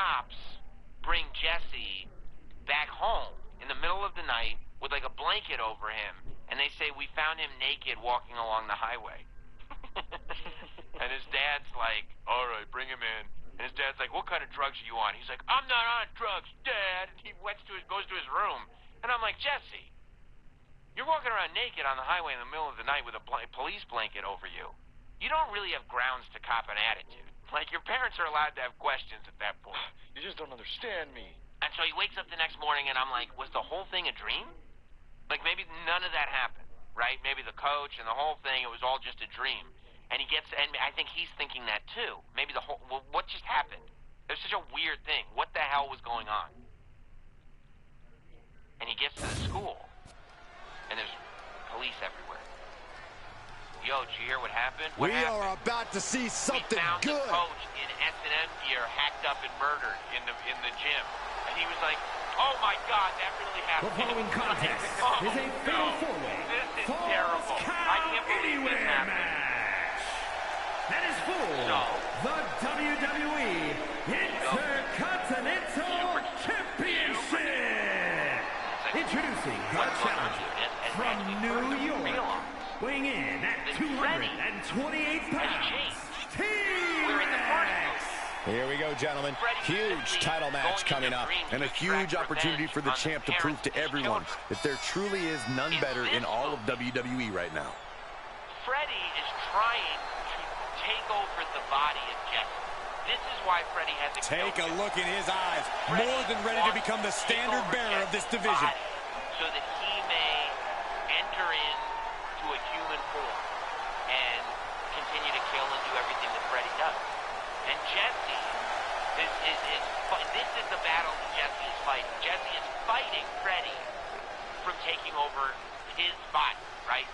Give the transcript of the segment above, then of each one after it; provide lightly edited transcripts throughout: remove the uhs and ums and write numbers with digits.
cops bring Jesse back home in the middle of the night with like a blanket over him, and they say, we found him naked walking along the highway. And his dad's like, all right, bring him in. And his dad's like, what kind of drugs are you on? He's like, I'm not on drugs, Dad. And he goes to his room. And I'm like, Jesse, you're walking around naked on the highway in the middle of the night with a police blanket over you. You don't really have grounds to cop an attitude. Like, your parents are allowed to have questions at that point. You just don't understand me. And so he wakes up the next morning, and I'm like, was the whole thing a dream? Like, maybe none of that happened, right? Maybe the coach and the whole thing, it was all just a dream. And I think he's thinking that too. Maybe what just happened? There's such a weird thing. What the hell was going on? And he gets to the school, and there's police everywhere. Yo, did you hear what happened? We are about to see something good. We found the coach in S&M gear, hacked up and murdered in the gym. And he was like, oh my God, that really happened. The following contest is a fatal four-way. This is terrible. I can't believe this happened. That is for the WWE Intercontinental Championship. Introducing the challenger from New York, weighing in at 228 pounds, T-Rex. Here we go, gentlemen. Huge title match coming up, and a huge opportunity for the champ to prove to everyone that there truly is none better in all of WWE right now. Freddie is trying to take over the body of Jesse. This is why Freddie has a Take a look in his eyes. More than ready to become the standard bearer of this division. So that he may enter into a human form and continue to kill and do everything that Freddie does. And Jesse this is the battle that Jesse is fighting. Jesse is fighting Freddie from taking over his body, right?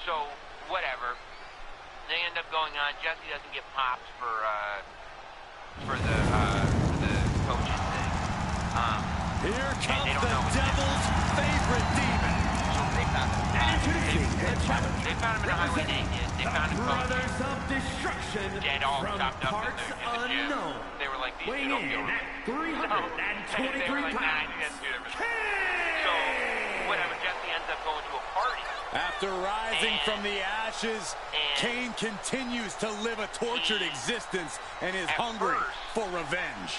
So, whatever. They end up going on. Jesse doesn't get popped for the coaching thing. Here comes the devil's favorite demon. So they found him. They found him in a highway naked. They found him Brothers of Destruction dead, all from chopped up parts in the gym. unknown. They were like, these weighing don't in kill at 323 They were like, pounds. you guys do everything. So, whatever, Jesse ends up going to a party. After rising from the ashes, Kane continues to live a tortured existence and is hungry for revenge.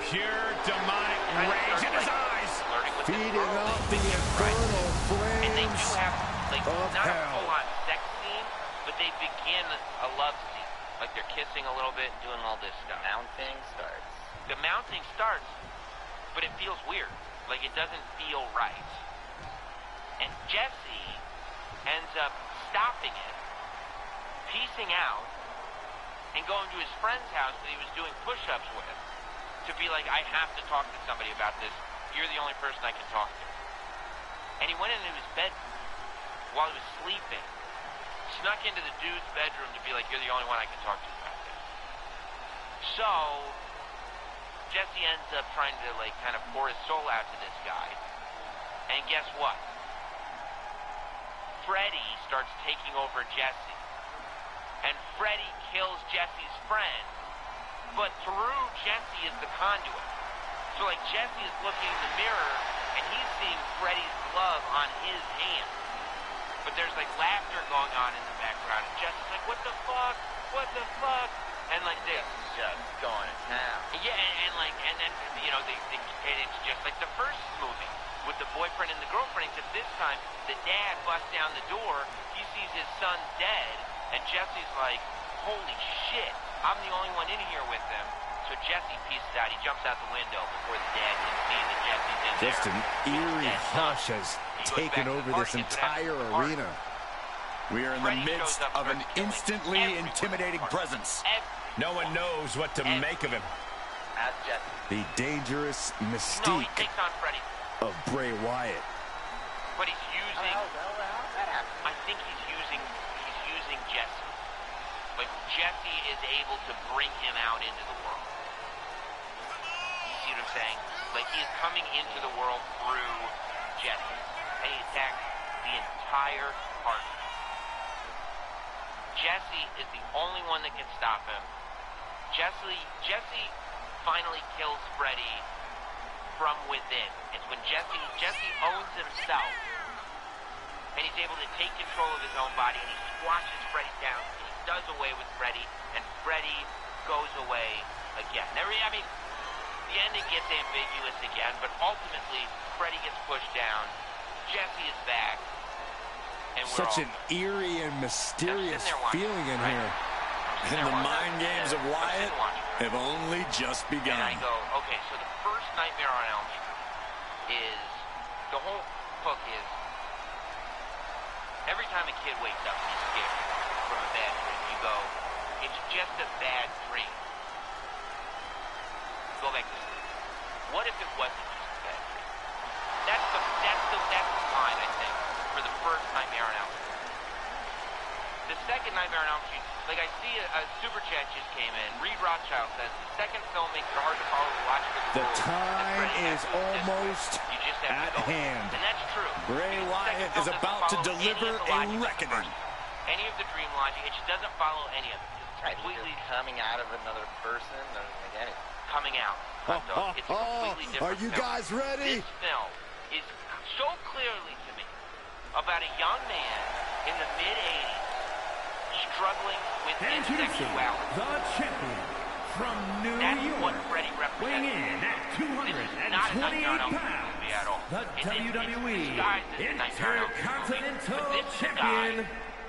Pure demonic rage in his eyes, feeding off the infernal flames and they do have, like, of not a hell. full-on sex scene, but they begin a love scene. Like, they're kissing a little bit and doing all this stuff. The mounting starts, but it feels weird. Like, it doesn't feel right. And Jesse ends up stopping it, piecing out, and going to his friend's house that he was doing push-ups with to be like, I have to talk to somebody about this. You're the only person I can talk to. And he went into his bedroom while he was sleeping, snuck into the dude's bedroom to be like, you're the only one I can talk to about this. So, Jesse ends up trying to, like, kind of pour his soul out to this guy. And guess what? Freddie starts taking over Jesse. And Freddie kills Jesse's friend, but through Jesse is the conduit. So, like, Jesse is looking in the mirror, and he's seeing Freddie's glove on his hand. But there's, like, laughter going on in the background, and Jesse's like, what the fuck? What the fuck? And, like, this is just going to town. Yeah, and then, you know, and it's just like the first movie with the boyfriend and the girlfriend, except this time, the dad busts down the door, he sees his son dead, and Jesse's like, holy shit, I'm the only one in here with them. So Jesse pieces out, he jumps out the window before the dad can see that Jesse's in there. Just an eerie hush has taken over this entire arena. We are in the midst of an instantly intimidating presence. No one knows what to make of him. The dangerous mystique of Bray Wyatt. But he's using, I think he's using Jesse. But Jesse is able to bring him out into the world. You see what I'm saying? Like, he is coming into the world through Jesse. And he attacks the entire party. Jesse is the only one that can stop him. Jesse finally kills Freddy from within. It's when Jesse owns himself, and he's able to take control of his own body, and he squashes Freddy down, and he does away with Freddy, and Freddy goes away again. I mean, the ending gets ambiguous again, but ultimately, Freddy gets pushed down, Jesse is back, and we're such an eerie and mysterious feeling in here. And the mind games of Wyatt have only just begun. And I go, okay, so the first Nightmare on Elm Street is, the whole hook is, every time a kid wakes up and he's scared from a bad dream, you go, it's just a bad dream. Go back to sleep. What if it wasn't just a bad dream? That's the line, I think, for the first Nightmare on Elm Street. The second Nightmare on Elm Street, like I see a super chat just came in. Reed Rothschild says, the second film makes it hard to follow the logic of the rules. The time is almost at hand. And that's true. Bray Wyatt is about to deliver a reckoning. Any of the dream logic, it just doesn't follow any of it. It's completely coming out of another person, or like anything. Coming out. It's a completely different Are you guys ready? This film is so clearly to me about a young man in the mid-'80s struggling with his sexuality. The champion from New York, what Freddy represents. weighing in at 228 pounds, the WWE Intercontinental Champion,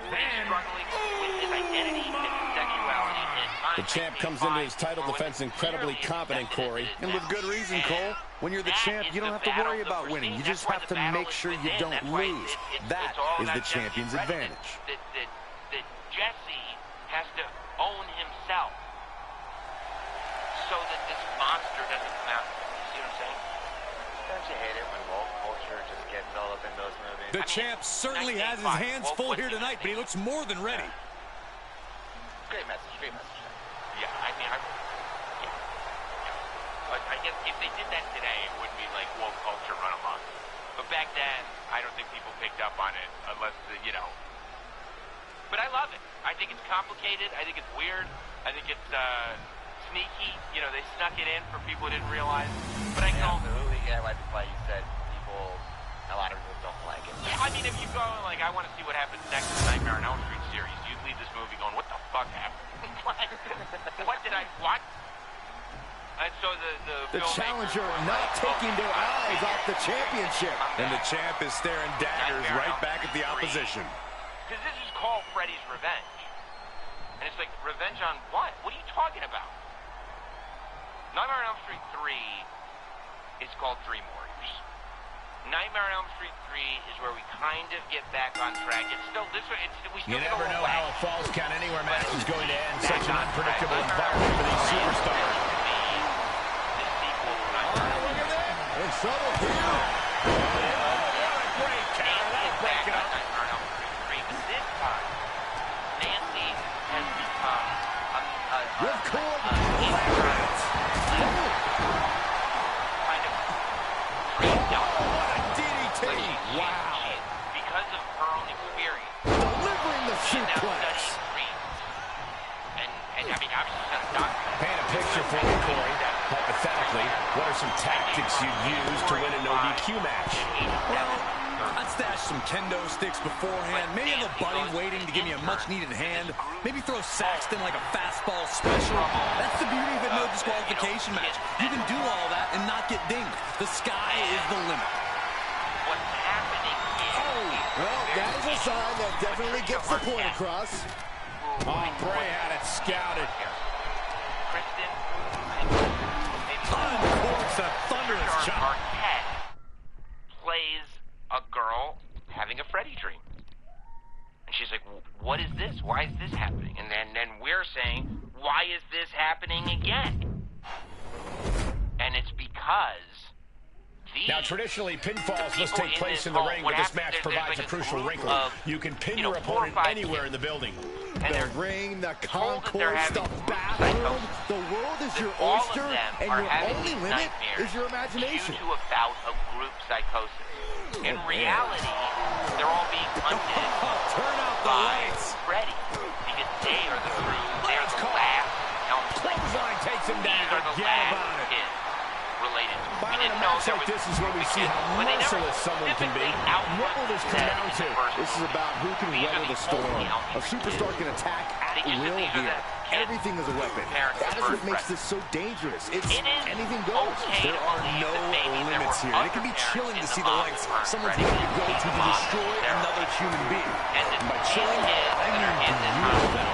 struggling with his identity, his sexuality, The champ comes into his title defense incredibly confident, Corey. And with good reason, Cole. When you're the champ, you don't have to worry about winning. You just have to make sure you don't lose. That is the champion's advantage. That Jesse has to own himself so that this monster doesn't come out. You see what I'm saying? Don't you hate it when woke culture just gets all up in those movies? The champ certainly has his hands full here tonight, but he looks more than ready. Great message, great message. Yeah, I mean, I guess if they did that today, it would be like woke culture run amok. But back then, I don't think people picked up on it unless, But I love it. I think it's complicated. I think it's weird. I think it's sneaky. They snuck it in for people who didn't realize. But I go... Absolutely, yeah, like you said, a lot of people don't like it. Yeah, I mean, if you go, I want to see what happens next in the Nightmare on Elm Street series, you'd leave this movie going, what the fuck happened? What did I... What? And so the challenger not taking their eyes off the championship. And the champ is staring daggers right back at the opposition. Because this is called Freddy's Revenge. And it's like, revenge on what? What are you talking about? Nightmare on Elm Street 3 is called Dream Warriors. Nightmare on Elm Street 3 is where we kind of get back on track. It's still this way. We still you never know how a Falls Count Anywhere match is going to end. Such an unpredictable environment for these superstars. Look at that. In trouble here. Great counter. That'll break it up. But this time, Nancy has become Wow. Because of her own experience. Delivering the suplex. And I mean, obviously she's not a doctor. Paint a picture for me, Corey. Hypothetically, what are some tactics you'd use to win a no-DQ match? Well, I'd stash some kendo sticks beforehand. Maybe have a buddy waiting to give me a much-needed hand. Maybe throw Saxton like a fastball special. That's the beauty of a no disqualification match. You can do all that and not get dinged. The sky is the limit. What's happening is... Well, that is a sign that definitely gets the point across. Oh, Bray had it scouted. Kristen... Uncorks a thunderous chop. Arquette plays a girl having a Freddy dream. And she's like, what is this? Why is this happening? And then we're saying, why is this happening again? And it's because... Now, traditionally, pinfalls must take place in the ring, but this match provides a crucial wrinkle. You can pin your opponent anywhere in the building. The ring, the concourse, the bathroom, the world is your oyster, and your only limit is your imagination. Due to a bout of group psychosis. In reality, they're all being hunted by Freddy, because they are the last Elm Street. Clothesline takes Takes him down. These are the last kids related to. We didn't know there was this is where we see how merciless someone can be. What will this come down to? This is about who can weather the storm. A superstar can attack at will here. Everything is a weapon. That is what makes this so dangerous. It's anything goes. There are no limits here. And it can be chilling to see the lengths someone's willing to go to destroy another human being. And by chilling, I mean beautiful.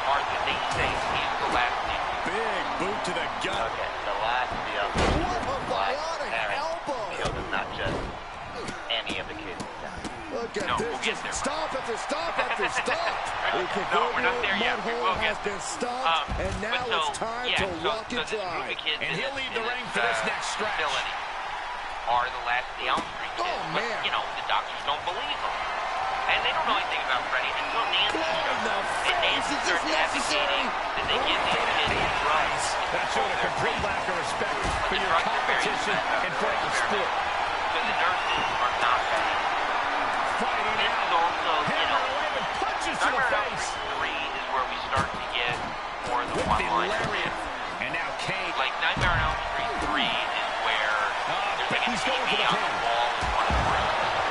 Martha, they say he's the last thing. Big boot to the gut. Okay, the last deal. What a bionic elbow. Deal is not just any of the kids in town. Look at this. We'll Just stop after stop after stop. The proverbial mud hole has been stopped, and now it's time to walk it dry. And he'll leave the ring for this next stretch. Are the last of the Elm Street kids. Oh, man. But, you know, the doctors don't believe them. And they don't know anything about Freddy until Nancy shows up. And Nancy starts advocating that they give these kids drugs. That showed a complete lack of respect for your competition in front of the sport. So the nurses are not bad. Fighting This out. is also, you know, Punches to the Nightmare on Elm face. Street 3 is where we start to get more of the With the one-liners. lariat. And now Kane. Like Nightmare on Elm Street 3 is where there's like a he's going TV for the on the pin. wall in one of the rooms.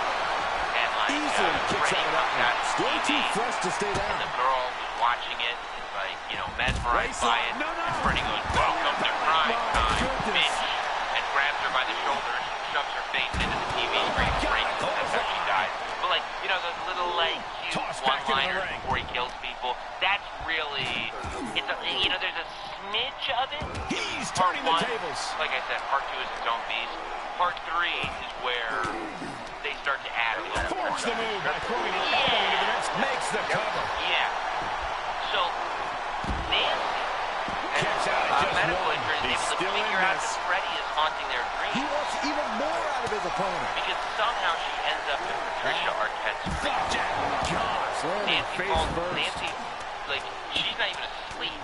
And like Easily kicks Freddy out of that comes out one. of the Still TV, too fresh to stay and down. the girl who's watching it is like, you know, mesmerized by it. No, no. And Freddy goes, welcome to crime time, goodness. bitch. And grabs her by the shoulders, shoves her face into the TV screen, breaks it, that's how she dies. But like, you know, those little like cute Toss back into the one-liners ring. before he kills people, that's really, it's a, you know, there's a smidge of it. He's Part turning the 1, tables. like I said, part 2 is its own beast. Part 3 is where they start to add a little more. Force the move by throwing it up into the next. Makes the cover. Yeah. So, Nancy, Checks out at just medical one. injury, He's is able to still in figure out this. that Freddy is haunting their He dreams. wants even more out of his opponent. Because somehow she ends up in Patricia Arquette's dream. Flapjack. Gosh. Nancy face first. Nancy, like, she's not even asleep.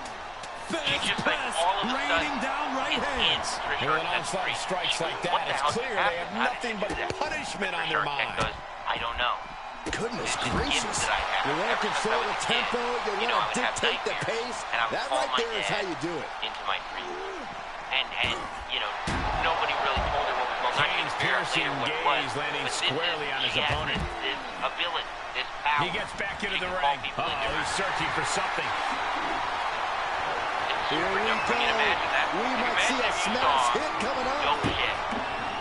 She's Fist just like, press, all of a raining sudden, down right is in hands. Patricia With an Arquette's onslaught dream. of strikes like What that, the it's hell clear just they have happened? nothing but punishment on their Patricia Arquette mind. goes, I don't know. Goodness It's the gracious. gift that I have. You want to Ever since control I the was a kid, tempo, you know, I want to would have dictate the nightmares, pace. and I would That call right my there is dad how you do it. into my dreams. And you know, nobody really told her what was going on. Kane's She figured out piercing later what it gaze was. landing But this squarely is, on his she has opponent. This ability, this power. He gets back into She the can call ring. people into Oh, her. he's searching for something. Here we Can go. you imagine that? We Can you might see imagine a if you smash saw hit coming up. Dope shit,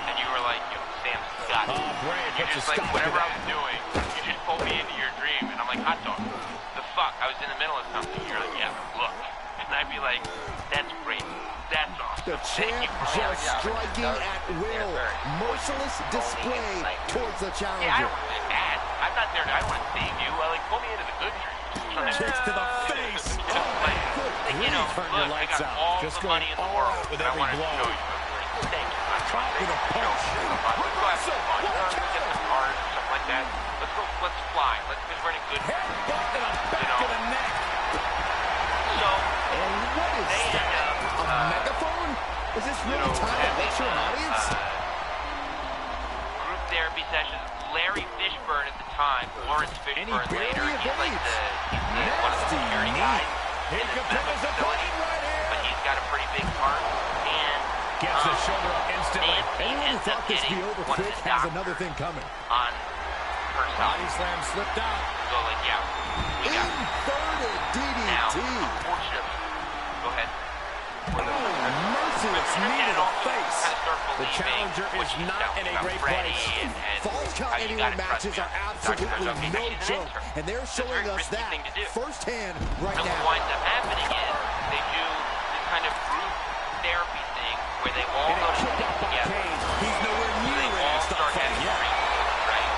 and you were like, yo, Sam's got it. Oh, Bray And you're puts a just like, stop to whatever I that. was doing, you just pulled me into your dream, and I'm like, hot dog. The fuck? I was in the middle of something. You're like, yeah, look. And I'd be like, that's great. That's awesome. The champ just striking at will. Merciless display towards the Yeah, I challenger. don't want to be bad. I'm not there. I want to save you. I like pull me into the good dreams. Kicks to the face. You know, like, you know, Turn your look, I lights got out. all Just the going money in the all world, out with and I every wanted to blow. show you. Like, thank you. With a punch. Let's go have some fun. You know, get some cards or something like that. Let's go. Let's fly. Because we're in a good mood. Headbutt to the back of the neck. So And what is they that? end up, A megaphone? Is this really time to lecture an audience? group therapy sessions. Larry Fishburne at the time, Lawrence And he Fishburne barely later. He's like evades. one of the Nasty security knee. guys He in could this put mental his facility, opponent right here. but he's got a pretty big part. And Gets the shoulder up instantly. Nancy Anyone who ends up thought this would getting be over one of quick the has doctors another thing coming. on her Body side. slam slipped out. So like, yeah, we got it. Inverted Now, DDT. unfortunately, go ahead. Oh, merciless knee to the face. The challenger is not in a great place. Falls count anywhere matches are absolutely no joke, and they're showing us that firsthand right And what now. winds up happening is they do this kind of group therapy thing where they all go to sleep together. He's nowhere So near they ready all to stop start fighting having yet. dreams, right?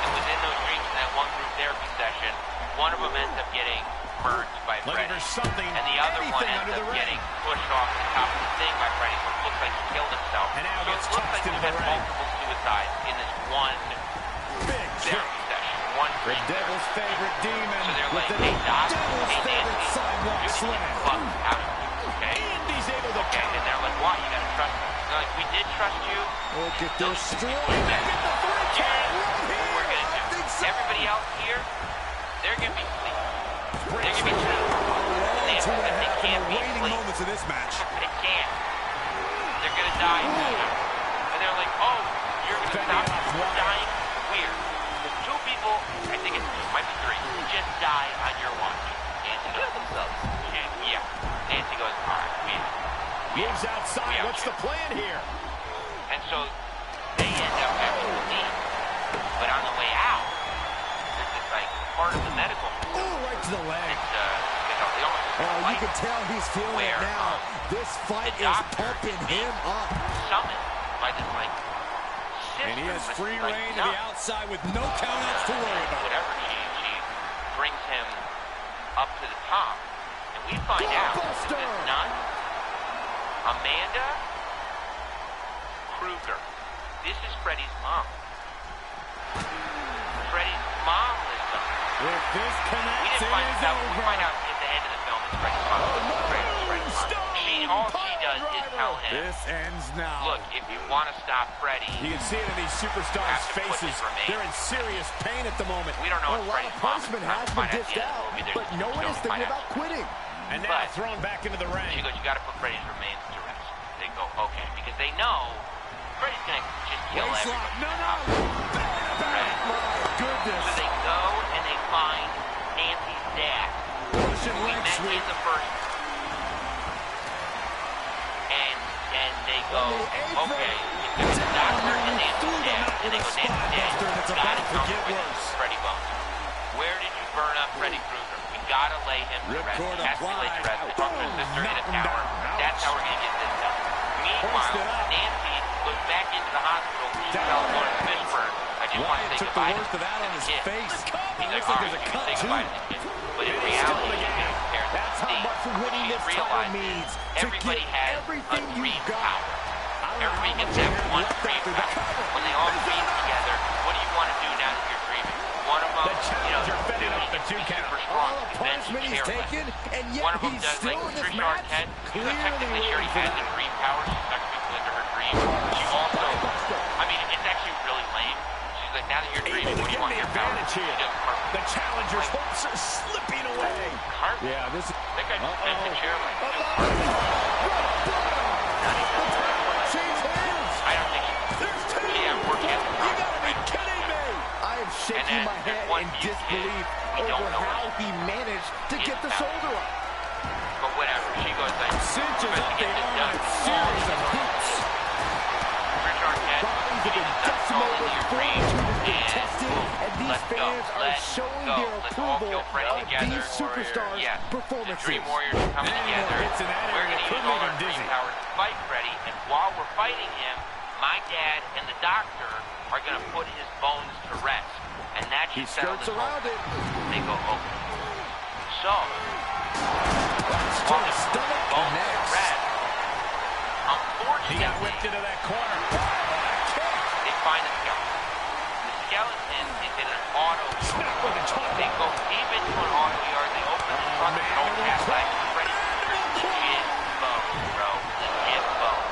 And within those dreams in that one group therapy session, one of them ends up getting murdered by Looking Freddy. for something, And the other one anything ends under the up ring. getting pushed off the top of the thing by Freddy, so it looks like he killed himself. And now So gets it looks tossed like into we've the had ring. multiple suicides in this one Big kick. therapy session. One The dream devil's favorite demon So they're with like, the hey, Doc, devil's hey, favorite Nancy, sidewalk you need to slam. get the fuck out of here, okay? And he's able to Okay, and they're like, why? You gotta trust us. They're like, we did trust you. Look at this strike. We're gonna do. I think so. Everybody else here, they're gonna be asleep. They're gonna be asleep. And they have to think in the waning moments of this match. They can't. They're going to die. And they're like, oh, you're going to stop dying? Weird. Two people, I think it might be three, just die on your watch. Nancy goes themselves. Yeah. Nancy goes, all right, moves outside. What's the plan here? And so they end up having to leave. But on the way out, there's this like part of the medical. Oh, right to the leg. You can tell he's feeling it now. This fight is pumping him up. Summoned by this like system. And he has free reign to the outside with no countouts to worry about. Whatever she brings him up to the top. And we find out this nun, Amanda Kruger. This is Freddie's mom. Freddie's mom lives on. If this connects, we find out at the end of the film it's Freddie's mom. All she does is tell him, this ends now. Look, if you want to stop Freddie, you can see it in these superstars' faces. They're in serious pain at the moment. We don't know what Freddie's punishment has been dished out, but no one is thinking about quitting. And now thrown back into the ring. She goes, you got to put Freddie's remains to rest. They go, okay, because they know Freddie's going to just kill everybody. No. My goodness. So they go and they find Nancy's dad. We met in the first. And they go, okay, it's the doctor and Nancy's dad. And they go, Nancy's dad, gotta come with Freddie Bones. Where did you burn up Freddie Kruger? We gotta lay him to rest. He has to be laid to rest. They talk to his sister in a tower. That's how we're gonna get this done. Meanwhile, Nancy looks back into the hospital. He tells Lawrence Fishburne, I just want to say goodbye to the kid. He's like, all right, you can say goodbye to the kid. But in reality, he's going to compare to that's how much winning this title means. Everybody has a dream power. Everybody gets that one dream power. When they all dream together, what do you want to do now that you're dreaming? One of them, the two count. All the punishment he's taken, and yet one of them does like Trisha Arquette. Technically, she already has the dream power. She sucks people into her dream. She also, I mean, it's actually really lame. She's like, now that you're dreaming, what do you want your power? The challenger's hopes are slipping away. Yeah, this is... I think I just bent the chair like this. Change hands. I don't think I'm working at the top. You gotta be kidding me. I am shaking my head in disbelief over how he managed to get the shoulder up. But whatever, she goes like, cinches up the arm in a series of hoops. Trisha Arquette, bodies have been decimated, fortitude has been tested, and these fans are showing their approval of these superstars' performances. The Dream Warriors are coming together. We're going to use all our dream power to fight Freddie, and while we're fighting him, my dad and the doctor are going to put his bones to rest. And that should settle this whole thing. They go, okay. So, while the bones to rest, unfortunately, he got whipped into that corner. They find the skeleton. The skeleton is in an auto yard. They go deep into an auto yard. They open the front of an old Cadillac. Freddie legit bone, bro. Legit bone.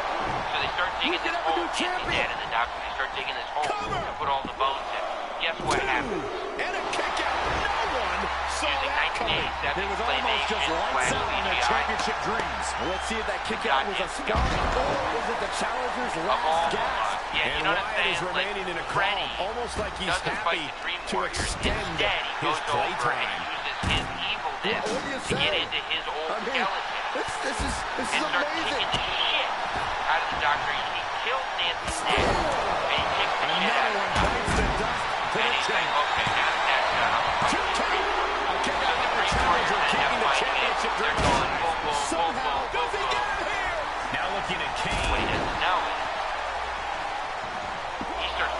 So they start digging this hole. Nancy, Dad, and the doctor, they start digging this hole to put all the bones in. Guess what happens? And a kick out. No one saw using that coming. 1987 It was almost just lights out on their championship dreams. Let's see if that kick out was a spark or was it the challenger's last gasp? Yeah, and Wyatt is remaining in a calm, almost like he's happy to extend his playtime. He uses his evilness to get into his old skeleton. This is amazing. Kicking the shit out of the doctor. He killed Nancy's dad, and he kicked the shit out of him. And he's like, okay, now that's done. I'm going to come to the Dream Warriors. So the Dream Warriors end up fighting it. They're going boom, boom, boom, boom, boom, boom. Now looking at Kane. What he doesn't know is he starts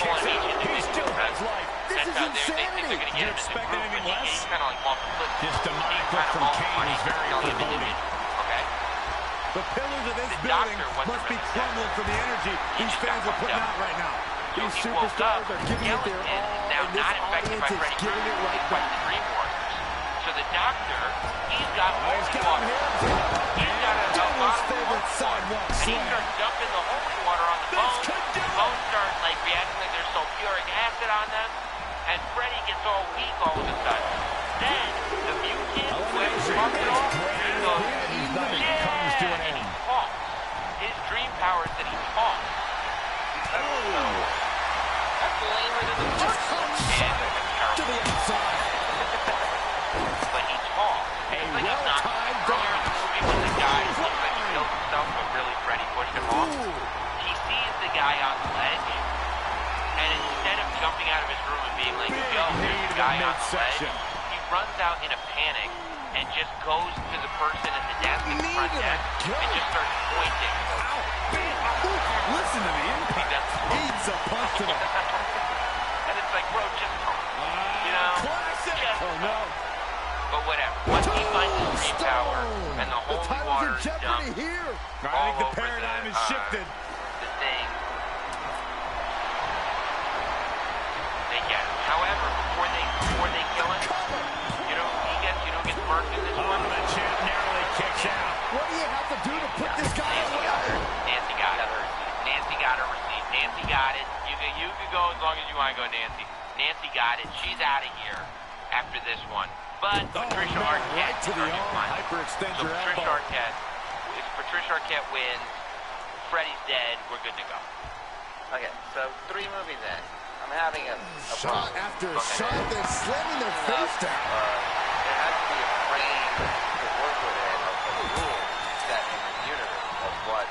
pulling each individual. This is insanity. They're going to get him expect anything less? He's kind of like off the cliff. This demonic look from Kane is very foreboding. Okay. The pillars of this building must be crumbling from the energy these fans are putting out right now. These superstars are giving it their all, and this audience is giving it right back. So the doctor, he's got holy water. He's got a lot of favorite sidewalk and he starts dumping the holy water on the bones. The bones start like reacting like there's sulfuric acid on them, and Freddie gets all weak all of a sudden. instead, the mutant fucks it off, he goes, yeah, and he talks. His dream power is that he talks. That's lamer than the first one. And to the outside. But he talks. It's like he's not earlier in the movie when the guy looks like he killed himself, but really Freddy pushed him off. He sees the guy on the ledge, and instead of jumping out of his room and being like, yo, there's a guy on the ledge, he runs out in a panic and just goes to the person at the desk at the front desk and just starts pointing. Listen to the impact. Eats a punch to the... And it's like, bro, just talk. You know? Classic. Just oh, no. But whatever. Once he finds his dream power and the holy water is dumped here. I think the paradigm has shifted. The thing. They get him. However, before they kill him, you know who gets murked in this one? The champ narrowly kicks out. What do you have to do to put this guy away? Nancy got her. Nancy got her receipt. Nancy got it. You can go as long as you want to go, Nancy. Nancy got it. She's out of here after this one. But Patricia Arquette right to the arm. Hyperextend your elbow. If Patricia Arquette wins, Freddy's dead, we're good to go. Okay, so 3 movies in. I'm having a shot problem. After shot, they're slamming their face down. There has to be a frame to work within of the rules set in this universe of what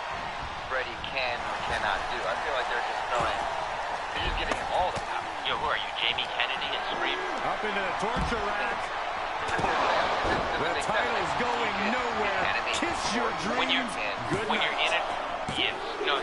Freddy can or cannot do. I feel like they're just giving him all the power. Yo, who are you, Jamie Kennedy and Scream? Up into the torture rack. The title's going nowhere. Kiss your dreams. When you're in it, yes. No,